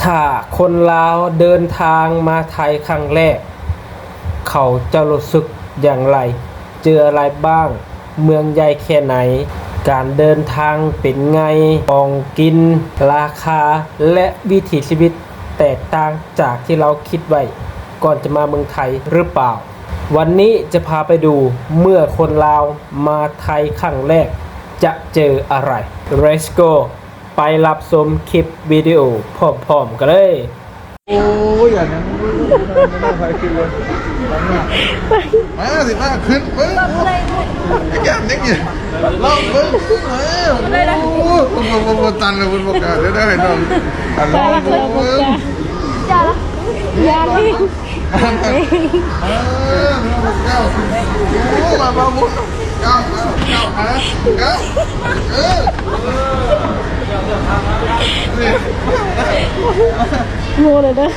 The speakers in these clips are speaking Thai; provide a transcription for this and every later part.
ถ้าคนลาวเดินทางมาไทยครั้งแรกเขาจะรู้สึกอย่างไรเจออะไรบ้างเมืองใหญ่แค่ไหนการเดินทางเป็นไงของกินราคาและวิถีชีวิตแตกต่างจากที่เราคิดไว้ก่อนจะมาเมืองไทยหรือเปล่าวันนี้จะพาไปดูเมื่อคนลาวมาไทยครั้งแรกจะเจออะไร Let's go ไปรับชมคลิปวิดีโอพร้อมๆกันเลยโอ้ยอย่างนั้นไม่น่าไปขึ้นเลยมาสิมาขึ้นมึงอย่างนี้เนี่ยลองมึงมาโอ้คุณตันเลยคุณบอกกันเดี๋ยวได้น้องลองมึงอย่าที่เก้าโอ้มาบุญเก้าฮะเก้าโง่เลยนะ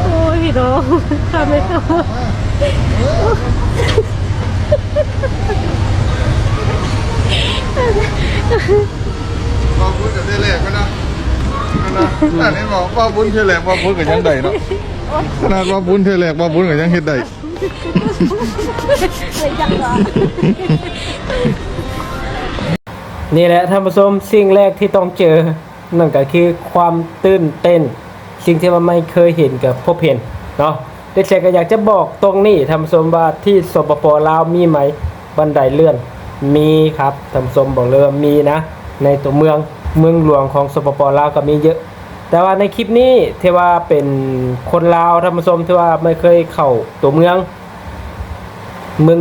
โอ้ยพี่น้องทำไม่ถูกว่าบุญจะได้แหลกก็นะอันนี้บอกว่าบุญจะแหลกว่าบุญกับยังใดเนาะขนาดว่าบุญเทแหลกว่าบุญกับยังเฮ็ดได้นี่แหละท่านผู้ชมสิ่งแรกที่ต้องเจอนั่นก็คือความตื่นเต้นสิ่งที่ว่าไม่เคยเห็นกับพบเห็นเนาะเด็กๆก็อยากจะบอกตรงนี้ท่านผู้ชมว่าที่สปป.ลาวมีไหมบันไดเลื่อนมีครับท่านผู้ชมบอกเลยว่ามีนะในตัวเมืองหลวงของสปป.ลาวก็มีเยอะแต่ว่าในคลิปนี้ที่ว่าเป็นคนลาวท่านผู้ชมที่ว่าไม่เคยเข้าตัวเมือง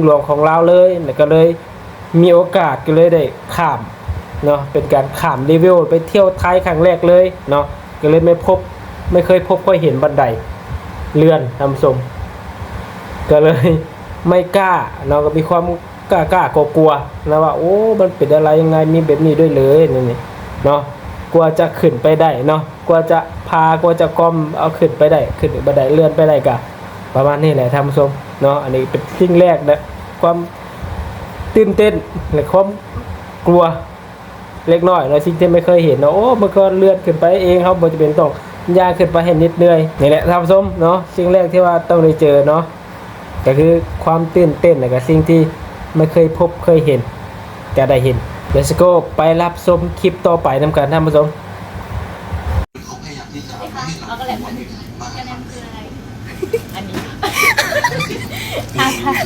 หลวงของลาวเลยก็เลยมีโอกาสก็เลยได้ข้ามเนาะเป็นการข้ามรีวิวไปเที่ยวไทยครั้งแรกเลยเนาะก็เลยไม่เคยพบค่อยเห็นบันไดเลื่อนท่านผู้ชมก็เลยไม่กล้าเนาะก็มีความกล้ากลัวๆนะว่าโอ้มันเป็นอะไรยังไงมีแบบนี้ด้วยเลยนี่เนาะกลัวจะขึ้นไปได้เนาะกลัวจะก้มเอาขึ้นไปได้ขึ้นบันไดเลื่อนไปได้กะประมาณนี้แหละท่านผู้ชมเนาะอันนี้เป็นสิ่งแรกนะความตื่นเต้นและความกลัวเล็กน้อยเราสิ่งที่ไม่เคยเห็นเนาะโอ้มันก็เลื่อนขึ้นไปเองครับบ่จะเป็นต้องย่างขึ้นไปเห็นนิดเหนื่อยนี่แหละท่านผู้ชมเนาะสิ่งแรกที่ว่าต้องได้เจอเนาะก็คือความตื่นเต้นและก็สิ่งที่ไม่เคยพบเคยเห็นก็ได้เห็น Let's go ไปรับชมคลิปต่อไปนำกันท่านผู้ชมเอากระแหลมกระแหลมคืออะไรอันนี้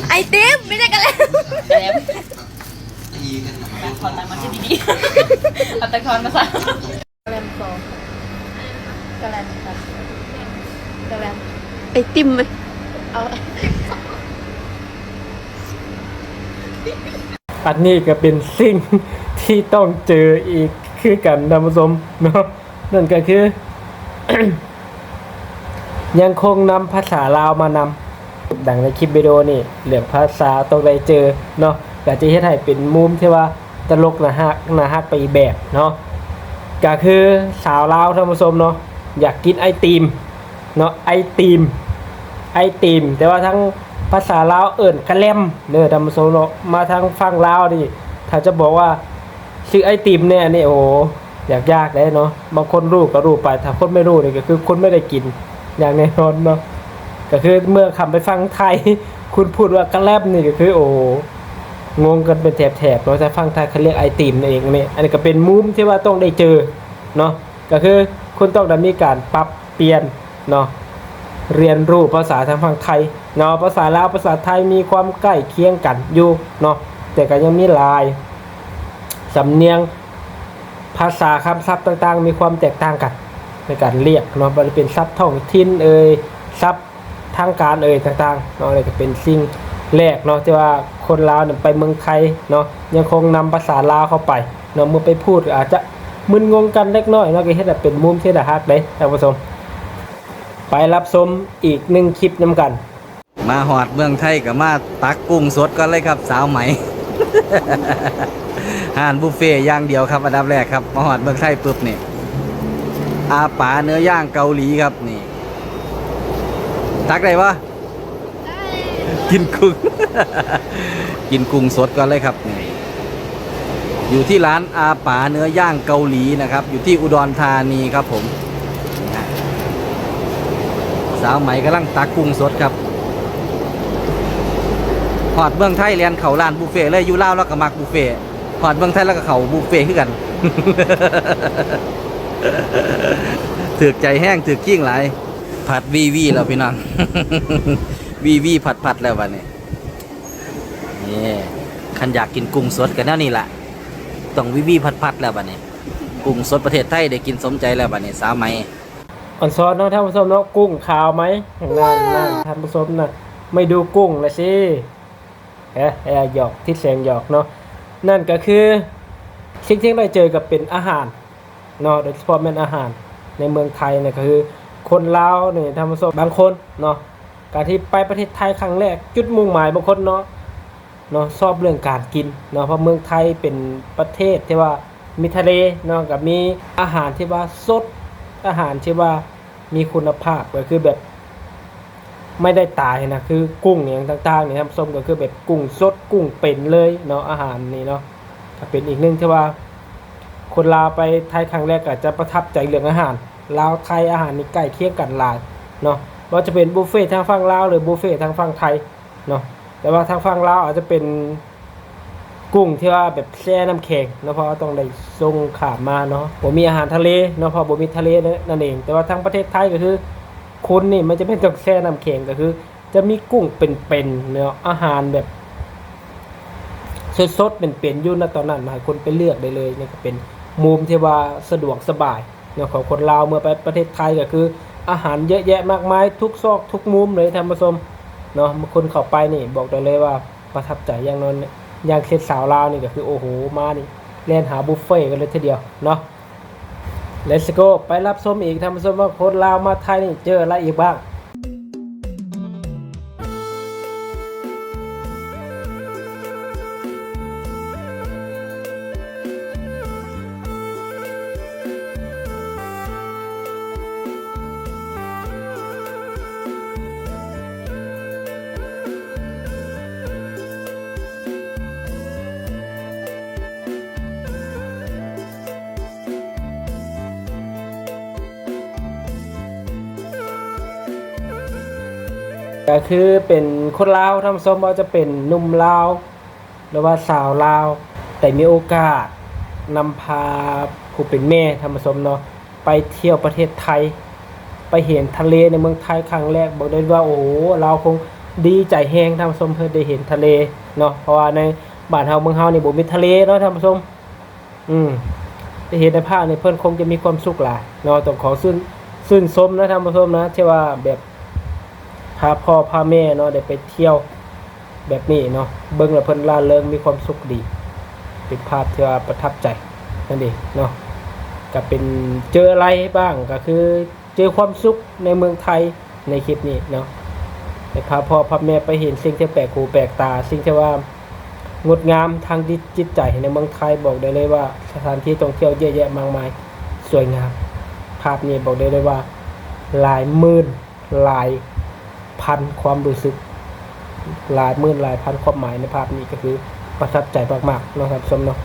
ไอติมไม่ใช่กระแหลมกระแหลมตะคอนมาที่ดีๆเอาตะคอนมาซะกระแหลมโซกระแหลมกระแหลมไอติมไหมเอา อันนี้ก็เป็นสิ่งที่ต้องเจออีกคือกันท่านผู้ชมเนาะนั่นก็คือ ยังคงนำภาษาลาวมานำดังในคลิปวิดีโอนี่เรื่องภาษาต้องได้เจอเนาะก็จะเฮ็ดให้เป็นมุมที่ว่าตลกน่าฮักไปอีกแบบเนาะก็คือสาวลาวท่านผู้ชมเนาะอยากกินไอติมเนาะไอติมแต่ว่าทั้งภาษาลาวเอิ้นกะแลมเด้อท่านผู้ชมเนาะมาทางฝั่งลาวนี่ถ้าจะบอกว่าชื่อไอติมเนี่ยนี่โอ้ยากได้เนาะบางคนรู้ก็รู้ไปถ้าคนไม่รู้นี่ก็คือคนไม่ได้กินอย่างแน่นอนเนาะก็คือเมื่อคำไปฟังไทยคุณพูดว่ากะแลมนี่ก็คือโอ้งงกันเป็นแถบๆเนาะแต่ฟังไทยเขาเรียกไอติมนั่นเองนี่อันนี้ก็เป็นมุมที่ว่าต้องได้เจอเนาะก็คือคุณต้องได้มีการปรับเปลี่ยนเนาะเรียนรู้ภาษาทางฝั่งไทยเนาะภาษาลาวภาษาไทยมีความใกล้เคียงกันอยู่เนาะแต่ก็ยังมีหลายสำเนียงภาษาคำศัพท์ต่างๆมีความแตกต่างกันในการเรียกเนาะมันเป็นศัพท์ท้องถิ่นศัพท์ทางการต่างๆเนาะนี่ก็เป็นสิ่งแรกเนาะที่ว่าคนลาวเนี่ยไปเมืองไทยเนาะยังคงนำภาษาลาวเข้าไปเนาะเมื่อไปพูดอาจจะมึนงงกันเล็กน้อยเนาะก็เฮ็ดให้เป็นมุมที่น่าฮักเด้ท่านผู้ชมไปรับชมอีก1คลิปนำกันมาหอดเมืองไทยกับมาตักกุ้งสดก็เลยครับสาวไหม อาหารบุฟเฟ่ย่างเดียวครับอันดับแรกครับมาหอดเมืองไทยปุ๊บนี่อาป๋าเนื้อย่างเกาหลีครับนี่ ตักได้ปะกินกุ้ง กินกุ้งสดก่อนเลยครับนี่อยู่ที่ร้านอาป๋าเนื้อย่างเกาหลีนะครับ อยู่ที่อุดรธานีครับผมนี่ฮะสาวไหมกำลังตักกุ้งสดครับหอดเมืองไทยเรียนเขาร้านบุฟเฟ่เลยอยู่ลาวแล้วก็มักบุฟเฟ่หอดเมืองไทยแล้วก็เขาบุฟเฟ่คือกัน ถือกใจแห้งถือกขี้งหลายผัดวีแล้วพี่น้อง วีผัดแล้ววันนี้นี่คันอยากกินกุ้งสดกันแน่นี่แหละต้องวีผัดแล้ววันนี้กุ้งสดประเทศไทยได้กินสมใจแล้ววันนี้สาวไหม อ่อนซ้อนเนาะท่านผู้ชมเนาะกุ้งขาวไหมนั่นท่านผู้ชมนะไม่ดูกุ้งเลยสิหยอกที่แสงหยอกเนาะนั่นก็คือสิ่งที่เราเจอกับเป็นอาหารเนาะโดยเฉพาะเป็นอาหารในเมืองไทยเนี่ยก็คือคนลาวเนี่ยท่านผู้ชมบางคนเนาะการที่ไปประเทศไทยครั้งแรกจุดมุ่งหมายบางคนเนาะชอบเรื่องการกินเนาะเพราะเมืองไทยเป็นประเทศที่ว่ามีทะเลเนาะกับมีอาหารที่ว่าสดอาหารที่ว่ามีคุณภาพก็คือแบบไม่ได้ตายนะคือกุ้งอย่างต่างๆเนี่ยท่านผู้ชมก็คือแบบกุ้งสดกุ้งเป็นเลยเนาะอาหารนี่เนาะก็เป็นอีกหนึ่งที่ว่าคนลาวไปไทยครั้งแรกก็จะประทับใจเรื่องอาหารลาวไทยอาหารนี่ใกล้เคียงกันหลายเนาะว่าจะเป็นบุฟเฟ่ทางฝั่งลาวหรือบุฟเฟ่ทางฝั่งไทยเนาะแต่ว่าทางฝั่งลาวอาจจะเป็นกุ้งที่ว่าแบบแช่น้ำแข็งเนาะเพราะต้องได้ส่งขามาเนาะบ่มีอาหารทะเลเนาะเพราะบ่มีทะเลนั่นเองแต่ว่าทางประเทศไทยก็คือคุณนี่มันจะเป็นต้องแช่น้ำแข็งก็คือ จะมีกุ้งเป็นๆเนาะอาหารแบบสดๆเป็นๆอยู่ณตอนนั้นให้คนไปเลือกได้เลยนี่ก็เป็นมุมที่ว่าสะดวกสบายเนาะของคนลาวเมื่อไปประเทศไทยก็คืออาหารเยอะแยะมากมายทุกซอกทุกมุมเลยท่านผู้ชมเนาะคนเข้าไปนี่บอกได้เลยว่าประทับใจอย่างนั้นอย่างเคสสาวลาวนี่ก็คือโอ้โหมานี่เล่นหาบุฟเฟ่กันเลยทีเดียวเนาะ Let's go ไปรับชมอีกท่านผู้ชมว่าคนลาวมาไทยนี่เจออะไรอีกบ้างก็คือเป็นคนลาวท่านผู้ชมว่าจะเป็นหนุ่มลาวหรือว่าสาวลาวแต่มีโอกาสนำพาผู้เป็นแม่ท่านผู้ชมเนาะไปเที่ยวประเทศไทยไปเห็นทะเลในเมืองไทยครั้งแรกบอกได้ว่าโอ้โหเราคงดีใจแฮงท่านผู้ชมเพื่อได้เห็นทะเลเนาะเพราะว่าในบ้านเฮาเมืองเฮานี่บ่มีทะเลเนาะท่านผู้ชมได้เห็นในภาพนี่เพิ่นคงจะมีความสุขหลายเนาะต้องขอชื่นชมนะท่านผู้ชมนะที่ว่าแบบพาพ่อพาแม่เนาะได้ไปเที่ยวแบบนี้เนาะเบิ่งแล้วเพิ่นร่าเริงมีความสุขดีเป็นภาพที่ว่าประทับใจนั่นเองเนาะก็เป็นเจออะไรบ้างก็คือเจอความสุขในเมืองไทยในคลิปนี้เนาะได้พาพ่อพาแม่ไปเห็นสิ่งที่แปลกหูแปลกตาสิ่งที่ว่างดงามทางจิตใจในเมืองไทยบอกได้เลยว่าสถานที่ท่องเที่ยวเยอะแยะมากมายสวยงามภาพนี้บอกได้เลยว่าหลายหมื่นหลายพันความรู้สึกหลายหมื่นหลายพันความหมายในภาพนี้ก็คือประทับใจมากๆเนาะครับชมเนาะ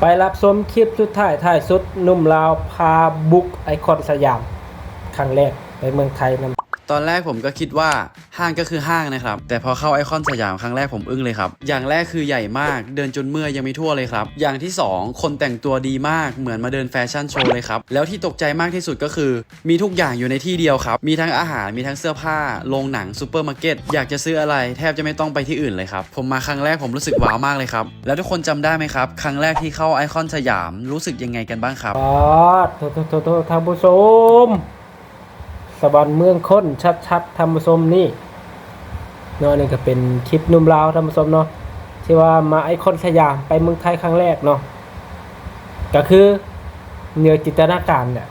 ไปรับชมคลิปสุดท้ายสุดหนุ่มลาวพาบุกไอคอนสยามครั้งแรกในเมืองไทยนำ ตอนแรกผมก็คิดว่าห้างก็คือห้างนะครับแต่พอเข้าไอคอนสยามครั้งแรกผมอึ้งเลยครับอย่างแรกคือใหญ่มากเดินจนเมื่อยยังไม่ทั่วเลยครับอย่างที่2คนแต่งตัวดีมากเหมือนมาเดินแฟชั่นโชว์เลยครับแล้วที่ตกใจมากที่สุดก็คือมีทุกอย่างอยู่ในที่เดียวครับมีทั้งอาหารมีทั้งเสื้อผ้าโรงหนังซูเปอร์มาร์เก็ตอยากจะซื้ออะไรแทบจะไม่ต้องไปที่อื่นเลยครับผมมาครั้งแรกผมรู้สึกว้าวมากเลยครับแล้วทุกคนจำได้ไหมครับครั้งแรกที่เข้าไอคอนสยามรู้สึกยังไงกันบ้างครับโทษท่านผู้ชมสวรรค์เมืองค้นชัดๆท่านผู้ชมนี่เนาะนี่ก็เป็นคลิปหนุ่มลาวท่านผู้ชมเนาะที่ว่ามาไอคอนสยามไปเมืองไทยครั้งแรกเนาะก็คือเหนือจินตนาการเนี่ย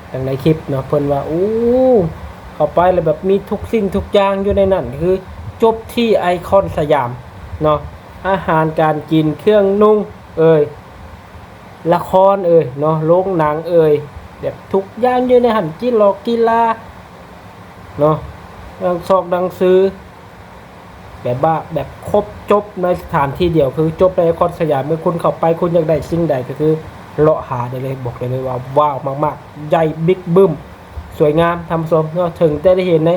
อย่างในคลิปเนาะเพิ่นว่าเข้าไปแล้วแบบมีทุกสิ่งทุกอย่างอยู่ในนั้นคือจบที่ไอคอนสยามเนาะอาหารการกินเครื่องนุ่งละครเนาะโรงหนังแบบทุกอย่างอยู่ในหันกีฬา เนาะดังซอกดังซื้อแบบว่าแบบครบจบในสถานที่เดียวคือจบในไอคอนสยามเมื่อคุณเข้าไปคุณอยากได้สิ่งใดก็คือเลาะหาได้เลยบอกได้เลยว่าว้าวมากๆใหญ่บิ๊กบึ้มสวยงามทำสมเนาะถึงจะได้เห็นใน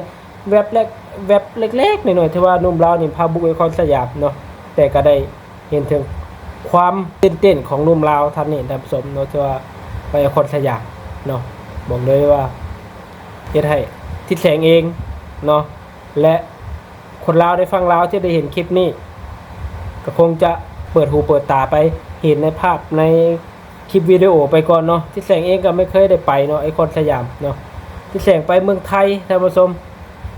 เว็บเล็กๆหน่อยๆที่ว่านุ่มเรานี่พาบุกไอคอนสยามเนาะแต่ก็ได้เห็นถึงความตื่นเต้นของนุ่มลาวท่านนี่ทำสมเนาะที่ว่าไปไอคอนสยามเนาะบอกเลยว่าเฮ็ดให้ทิศแสงเองเนาะและคนลาวได้ฟังลาวที่ได้เห็นคลิปนี้ก็คงจะเปิดหูเปิดตาไปเห็นในภาพในคลิปวิดีโอไปก่อนเนาะทิศแสงเองก็ไม่เคยได้ไปเนาะไอคอนสยามเนาะทิศแสงไปเมืองไทยท่านผู้ชม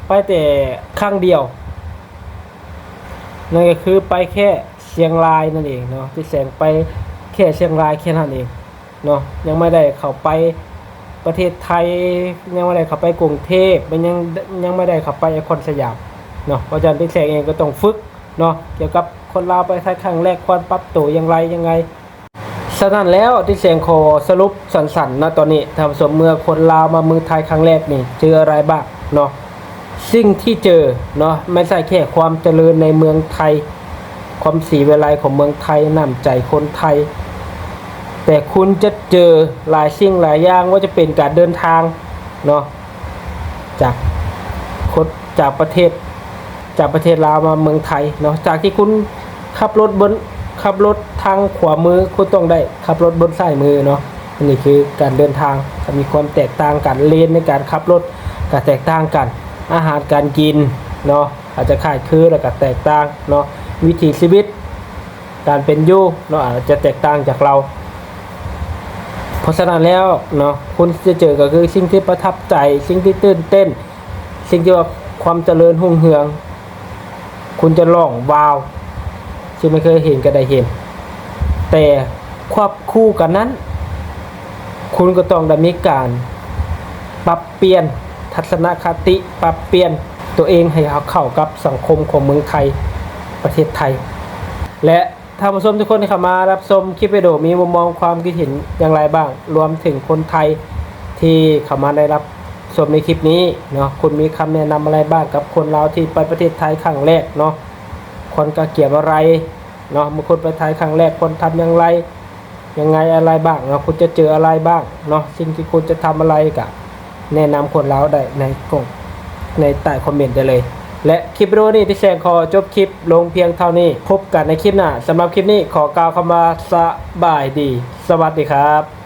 ไปแต่ครั้งเดียวนั่นก็คือไปแค่เชียงรายนั่นเองเนาะทิศแสงไปแค่เชียงรายแค่นั้นเองเนาะยังไม่ได้เข้าไปประเทศไทยยังไม่ได้เข้าไปกรุงเทพมันยังไม่ได้เข้าไปไอคอนสยามเนาะเพราะฉะนั้นทิศแสงเองก็ต้องฝึกเนาะเกี่ยวกับคนลาวไปไทยครั้งแรกควรปรับตัวอย่างไรยังไงฉะนั้นแล้วทิศแสงขอสรุปสั้นๆนะตอนนี้ทำสมเมื่อคนลาวมาเมืองไทยครั้งแรกนี่เจออะไรบ้างเนาะสิ่งที่เจอเนาะไม่ใช่แค่ความเจริญในเมืองไทยความสีวิไลของเมืองไทยน้ำใจคนไทยแต่คุณจะเจอหลายสิ่งหลายอย่างว่าจะเป็นการเดินทางเนาะจากประเทศลาวมาเมืองไทยเนาะจากที่คุณขับรถทางขวามือคุณต้องได้ขับรถบนซ้ายมือเนาะอันนี้คือการเดินทางจะมีความแตกต่างกันเลนในการขับรถก็แตกต่างกันอาหารการกินเนาะอาจจะคล้ายคลึงแล้วก็แตกต่างเนาะวิถีชีวิตการเป็นอยู่เนาะอาจจะแตกต่างจากเราเพราะฉะนั้นแล้วเนาะคุณจะเจอก็คือสิ่งที่ประทับใจสิ่งที่ตื่นเต้นสิ่งที่ว่าความเจริญรุ่งเรืองคุณจะร้องว้าวที่ไม่เคยเห็นก็ได้เห็นแต่ควบคู่กันนั้นคุณก็ต้องได้มีการปรับเปลี่ยนทัศนคติปรับเปลี่ยนตัวเองให้เข้ากับสังคมของเมืองไทยประเทศไทยและท่านผู้ชมทุกคนที่เข้ามารับชมคลิปวิดีโอมีมุมมองความคิดเห็นอย่างไรบ้างรวมถึงคนไทยที่เข้ามาได้รับชมในคลิปนี้เนาะคุณมีคำแนะนำอะไรบ้างกับคนลาวที่ไปประเทศไทยครั้งแรกเนาะคนก็เกี่ยวอะไรเนาะเมื่อคนไปไทยครั้งแรกคนทำอย่างไรยังไงอะไรบ้างเนาะคุณจะเจออะไรบ้างเนาะสิ่งที่คุณจะทำอะไรกับแนะนำคนลาวได้ในกล่องในใต้คอมเมนต์ได้เลยและคลิปวิดีโอนี้ที่แชร์ขอจบคลิปลงเพียงเท่านี้พบกันในคลิปหน้าสำหรับคลิปนี้ขอกล่าวคำว่าสบายดีสวัสดีครับ